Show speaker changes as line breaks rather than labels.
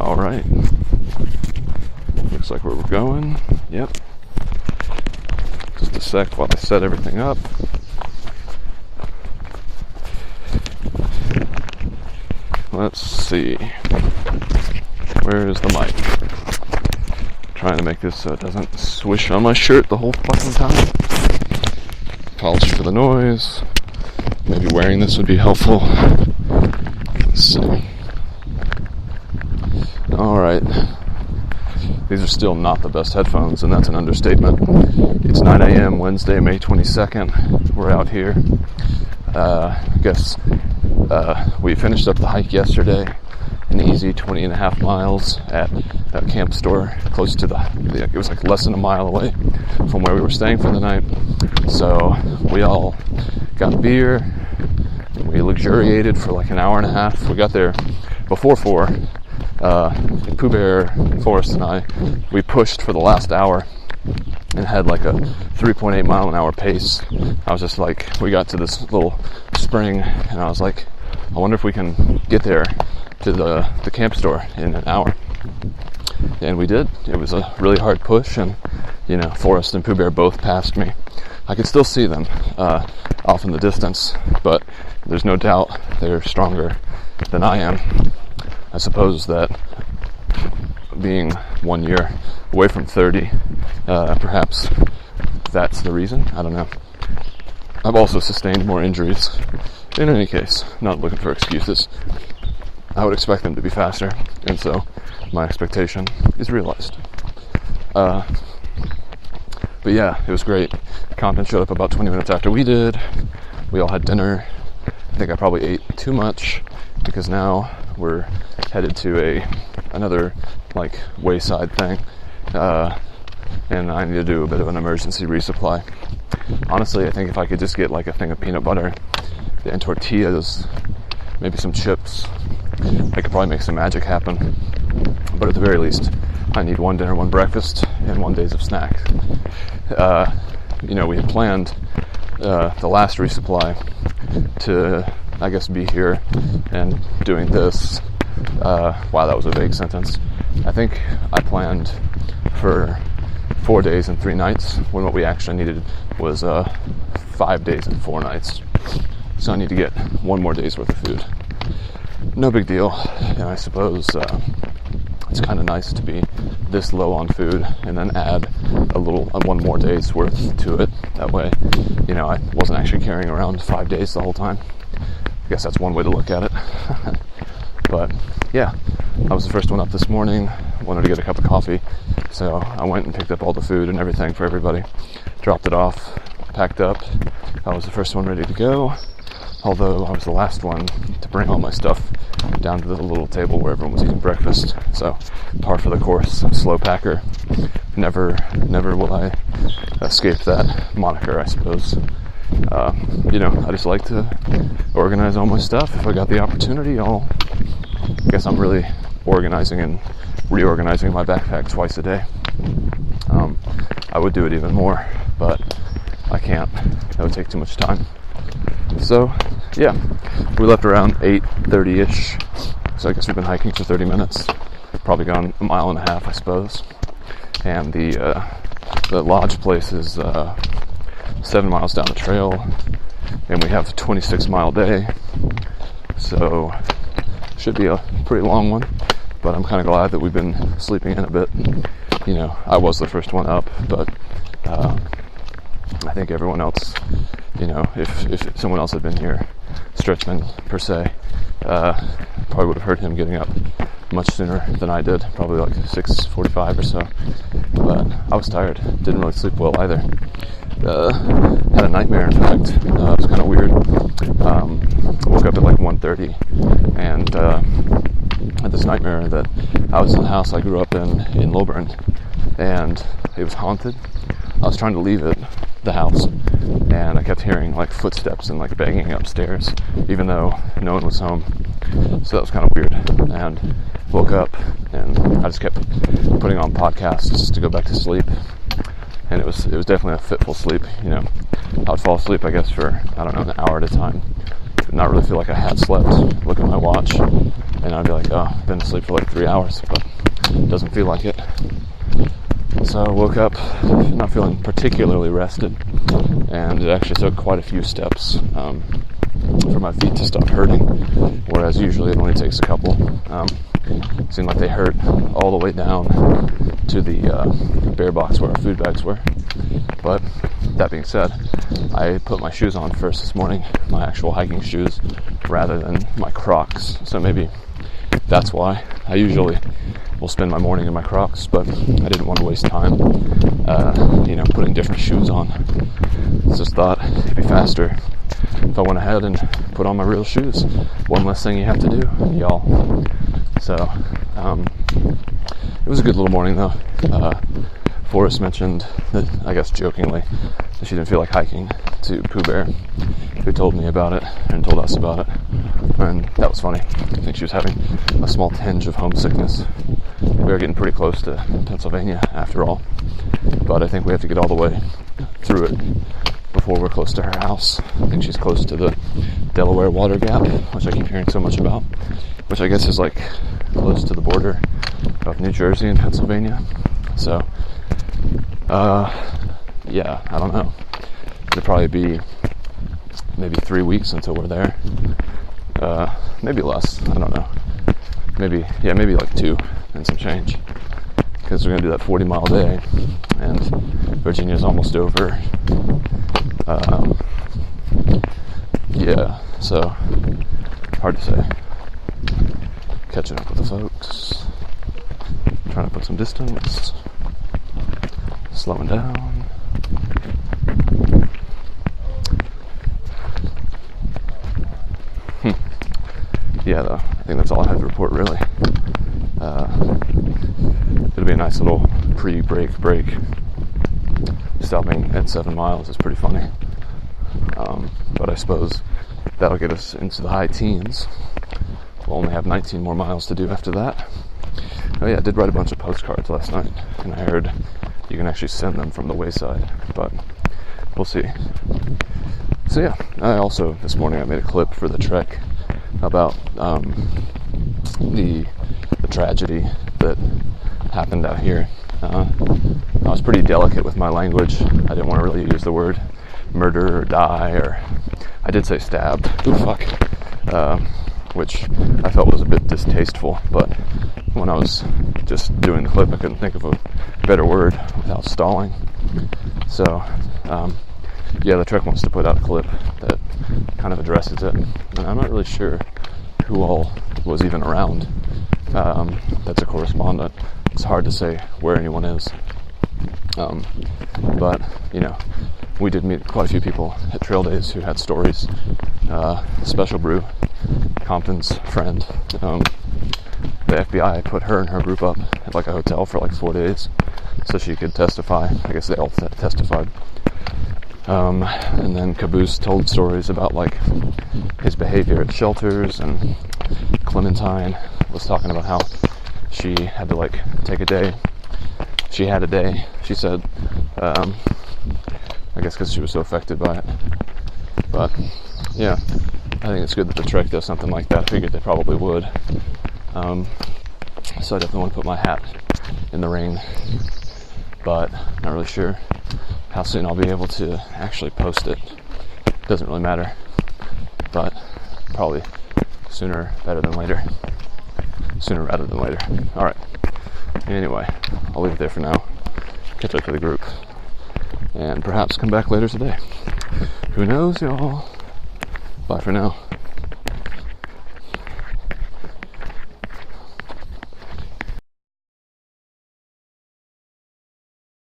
Alright. Looks like where we're going. Yep. Just a sec while I set everything up. Let's see. Where is the mic? Trying to make this so it doesn't swish on my shirt the whole fucking time. Apologies for the noise. Maybe wearing this would be helpful. Let's see. Alright. These are still not the best headphones, and that's an understatement. It's 9 a.m. Wednesday, May 22nd. We're out here. We finished up the hike yesterday. An easy 20 and a half miles at a camp store close to it was like less than a mile away from where we were staying for the night. So we all got beer and we luxuriated for like an hour and a half. We got there before 4. Pooh Bear, Forrest, and we pushed for the last hour and had like a 3.8 mile an hour pace. I was just like, we got to this little spring and I was like, I wonder if we can get there to the camp store in an hour. And we did. It was a really hard push, and Forrest and Pooh Bear both passed me. I could still see them off in the distance, but there's no doubt they're stronger than I am. I suppose that being 1 year away from 30, perhaps that's the reason. I don't know. I've also sustained more injuries. In any case, not looking for excuses. I would expect them to be faster, and so my expectation is realized. But yeah, it was great. Compton showed up about 20 minutes after we did. We all had dinner. I think I probably ate too much because now we're headed to another like wayside thing, and I need to do a bit of an emergency resupply. Honestly, I think if I could just get like a thing of peanut butter and tortillas, maybe some chips, I could probably make some magic happen. But at the very least, I need one dinner, one breakfast, and 1 day of snacks. We had planned the last resupply to, I guess, be here and doing this. Wow, that was a vague sentence. I think I planned for 4 days and 3 nights, when what we actually needed was 5 days and 4 nights. So I need to get 1 more day's worth of food. No big deal, and I suppose it's kind of nice to be this low on food and then add 1 more day's worth to it. That way, I wasn't actually carrying around 5 days the whole time. I guess that's one way to look at it. But yeah, I was the first one up this morning. Wanted to get a cup of coffee, so I went and picked up all the food and everything for everybody. Dropped it off, packed up. I was the first one ready to go, although I was the last one to bring all my stuff down to the little table where everyone was eating breakfast. So, par for the course, slow packer. Never will I escape that moniker, I suppose. I just like to organize all my stuff. If I got the opportunity, I guess I'm really organizing and reorganizing my backpack twice a day. I would do it even more, but I can't. That would take too much time. So, yeah, we left around 8:30ish. So I guess we've been hiking for 30 minutes. Probably gone a mile and a half, I suppose. And the lodge place is 7 miles down the trail, and we have a 26-mile day. So should be a pretty long one, but I'm kind of glad that we've been sleeping in a bit. I was the first one up, but I think everyone else, if someone else had been here, Stretchman per se, probably would have heard him getting up much sooner than I did, probably like 6:45 or so. But I was tired, didn't really sleep well either. Had a nightmare, in fact. It was kind of weird. Woke up at like 1:30 and had this nightmare that I was in the house I grew up in Lilburn, and it was haunted. I was trying to leave the house, and I kept hearing like footsteps and like banging upstairs, even though no one was home. So that was kind of weird. And woke up, and I just kept putting on podcasts to go back to sleep. And it was definitely a fitful sleep. I would fall asleep, I guess, for, I don't know, an hour at a time. Did not really feel like I had slept. Look at my watch. and I'd be like, oh, I've been asleep for like 3 hours, but it doesn't feel like it. So I woke up not feeling particularly rested, and it actually took quite a few steps for my feet to stop hurting, whereas usually it only takes a couple. It seemed like they hurt all the way down to the bear box where our food bags were. But that being said, I put my shoes on first this morning, my actual hiking shoes, rather than my Crocs. So maybe that's why. I usually will spend my morning in my Crocs, but I didn't want to waste time, putting different shoes on. Just thought it'd be faster if I went ahead and put on my real shoes. One less thing you have to do, y'all. So, it was a good little morning though. Forrest mentioned that, I guess jokingly, that she didn't feel like hiking to Pooh Bear, who told me about it and told us about it, and that was funny. I think she was having a small tinge of homesickness. We are getting pretty close to Pennsylvania after all, but I think we have to get all the way through it before we're close to her house. I think she's close to the Delaware Water Gap, which I keep hearing so much about, which I guess is like close to the border of New Jersey and Pennsylvania. So, I don't know. It'll probably be maybe 3 weeks until we're there. Maybe less. I don't know. Maybe like 2 and some change. Because we're going to do that 40-mile day, and Virginia's almost over. So hard to say. Catching up with the folks. Trying to put some distance. Slowing down. Yeah, though, I think that's all I have to report, really. It'll be a nice little pre-break. Stopping at 7 miles is pretty funny. But I suppose that'll get us into the high teens. We'll only have 19 more miles to do after that. Oh yeah, I did write a bunch of postcards last night, and I heard you can actually send them from the wayside, but we'll see. So yeah, I also, this morning, I made a clip for the trek about the tragedy that happened out here. I was pretty delicate with my language. I didn't want to really use the word murder or die, or I did say stabbed. Ooh, fuck. Which I felt was a bit distasteful, but when I was just doing the clip, I couldn't think of a better word without stalling. So, the Trek wants to put out a clip that kind of addresses it, and I'm not really sure who all was even around. That's a correspondent. It's hard to say where anyone is. But, we did meet quite a few people at Trail Days who had stories. Special Brew, Compton's friend, the FBI put her and her group up at like a hotel for like 4 days so she could testify. I guess they all testified. And then Caboose told stories about like his behavior at shelters, and Clementine was talking about how she had to like take a day. She had a day, she said, I guess because she was so affected by it. But yeah, I think it's good that the Trek does something like that. I figured they probably would. So I definitely want to put my hat in the ring, but not really sure how soon I'll be able to actually post it. Doesn't really matter, but probably sooner rather than later. Alright, anyway, I'll leave it there for now. Catch up to the group, and perhaps come back later today. Who knows, y'all? Bye for now.